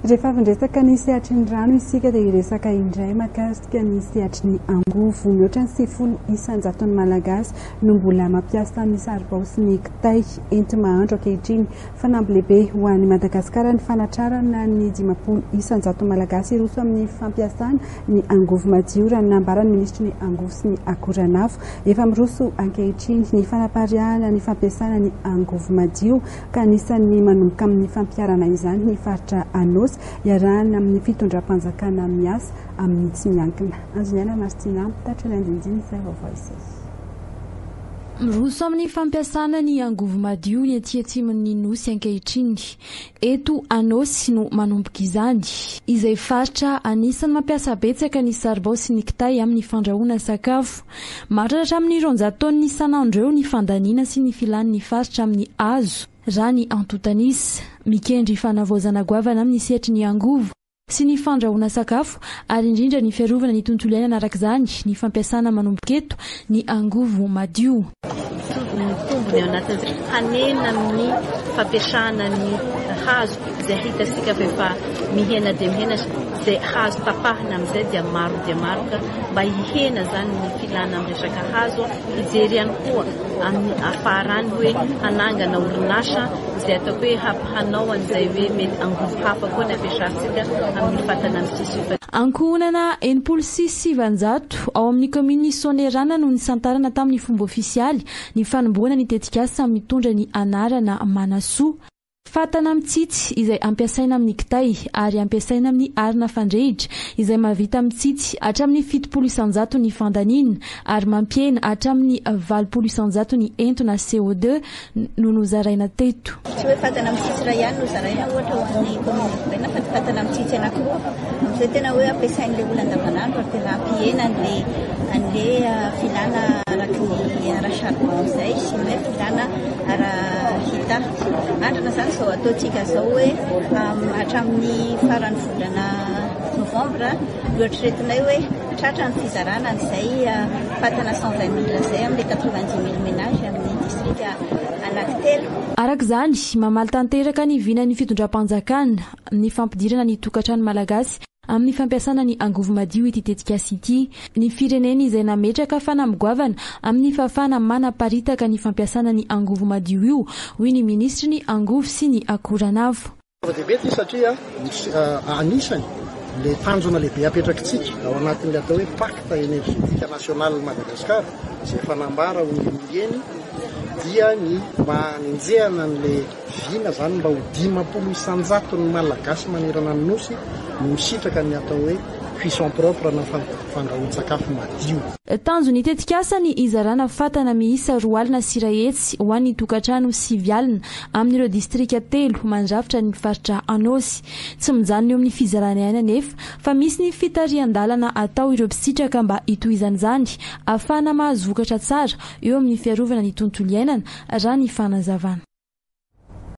Rehefa avy ndresaka ny sehatry ny rano isika dia iresaka indray mahakasika ny sehatry ny angovo. Mihoatra ny 90 isan-jaton'ny malagasy no mbola mampiasa ny saribao sy ny kitay enti-mahandro ankehitriny. Fanamby lehibe ho an'i Madagasikara ny fanatrarana ny 50 isan-jaton'ny malagasy iroso amin'ny fampiasana ny angovo madio raha nambaran'ny ministry ny angovo sy ny akoranafo. Efa miroso ankehitriny ny fanapariahana ny fampiasana ny angovo madio ka anisan'ny manomboka amin'ny fampiarana izany ny faritra Anosy iarahana amin'ny fitondram-panjakana miasa amin'ny tsy miankina. Anjoniana Martina tatra andinjiny izay vaovao isika. Miroso amin'ny fampiasana ny angovo madio ny etiatsimon'ny Nosy ankehitriny. Eto Anosy no manomboka izany. Izay faritra anisan'ny mampiasa betsaka ny saribao sy ny kitay amin'ny fandrahoana sakafo. Mahatratra amin'ny 200 taonina isan'andro eo ny fandaniana sy ny filan'ny faritra amin'ny hazo. Raha ny antotanisy mikendry fanavaozana goavana amin'ny sehatry ny angovo sy ny fandrahoana sakafo ary indrindra ny fiarovana ny tontolo iainana arak'izany ny fampiasana manomboka eto ny angovo madio. Tombony ao anatin'izay hanena amin'ny fampiasana ny hazo izay hitasika fa efa mihena dia mihena izay hazo tapahina amin'izay dia maro ka mba hihena zany ny filana amin'ny resaka hazo. Ijery ihany koa amin'ny afarany hoe hanangana orinasa izay ataoko hoe hanao an'izay hoe mety angovo hafa koa ny ampiasantsika amin'ny fatana amin'ny sisy. Ankohonana 86 ao amin'ny komini Sonerana no nisantarana tamin'ny fomba ofisialy ny fanomboana ny tetikasa mitondra ny anarana Manasoa. Fatana mitsitsy izay ampiasaina amin'ny kitay ary ampiasaina amin'ny arina fandrehitra izay mavita mitsitsy hatramin'ny 70 isan-jato ny fandaniana ary mampiena hatramin'ny 20 isan-jato ny entona CO2 no nozaraina teto. Tsy hoe fatana mitsitsy raha ihany nozaraina ohatra ho an'ny komina fa fatana mitsitsy anankiroa amin'izay tena hoe ampiasain'ilay olona andavanandro ary tena ampiena an'ilay filana araky ny ara-charbon izay sy hoe filana ara-hita. Andrana zany izao ataontsika izao hoe hatramin'ny farany volana novambra lohatretinay hoe tratra ny fizarana an'izay fatana 120 000 izay amin'ilay 90 000 ménage amin'ny distrika anankitelo. Arak'izany mamaly tanteraka ny vinan'ny fitondram-panjakana ny fampidirana ny tokantrano malagasy amin'ny fampiasana ny angovo madio ity tetikasa ity. Ny firenena izay nametraka fanamgoavana amin'ny fafana manaparitaka ny fampiasana ny angovo madio io hoy ny ministry ny angovo sy ny akoranafo. Zava-dehibe satria anisany le tanjona lehibe apetrakitsika ao anatin'ilay atao hoe pacte énergétique national Madagasikara izay fanambara ho eny dia ny manenjehana an'ilay vina zany mba ho 50 isan-jaton'ny malagasy manerana ny Nosy no misitraka ny atao hoe cuisson propre na fandrahoan-tsakafo madio. Tanjony tetikasa ny izarana fatana miisa 2 alina sirahetsy ho an'ny tokantrano 5 alina amin'ireo distrika 3 mandrafitra ny faritra Anosy. Tsy mijanona eo amin'ny fizarana ihany anefa fa misy ny fitarian-dalana atao ireo mpisitraka mba hitohizana izany ahafahana mahazo vokatra tsara eo amin'ny fiarovana ny tontolo iainana raha ny fanazavana.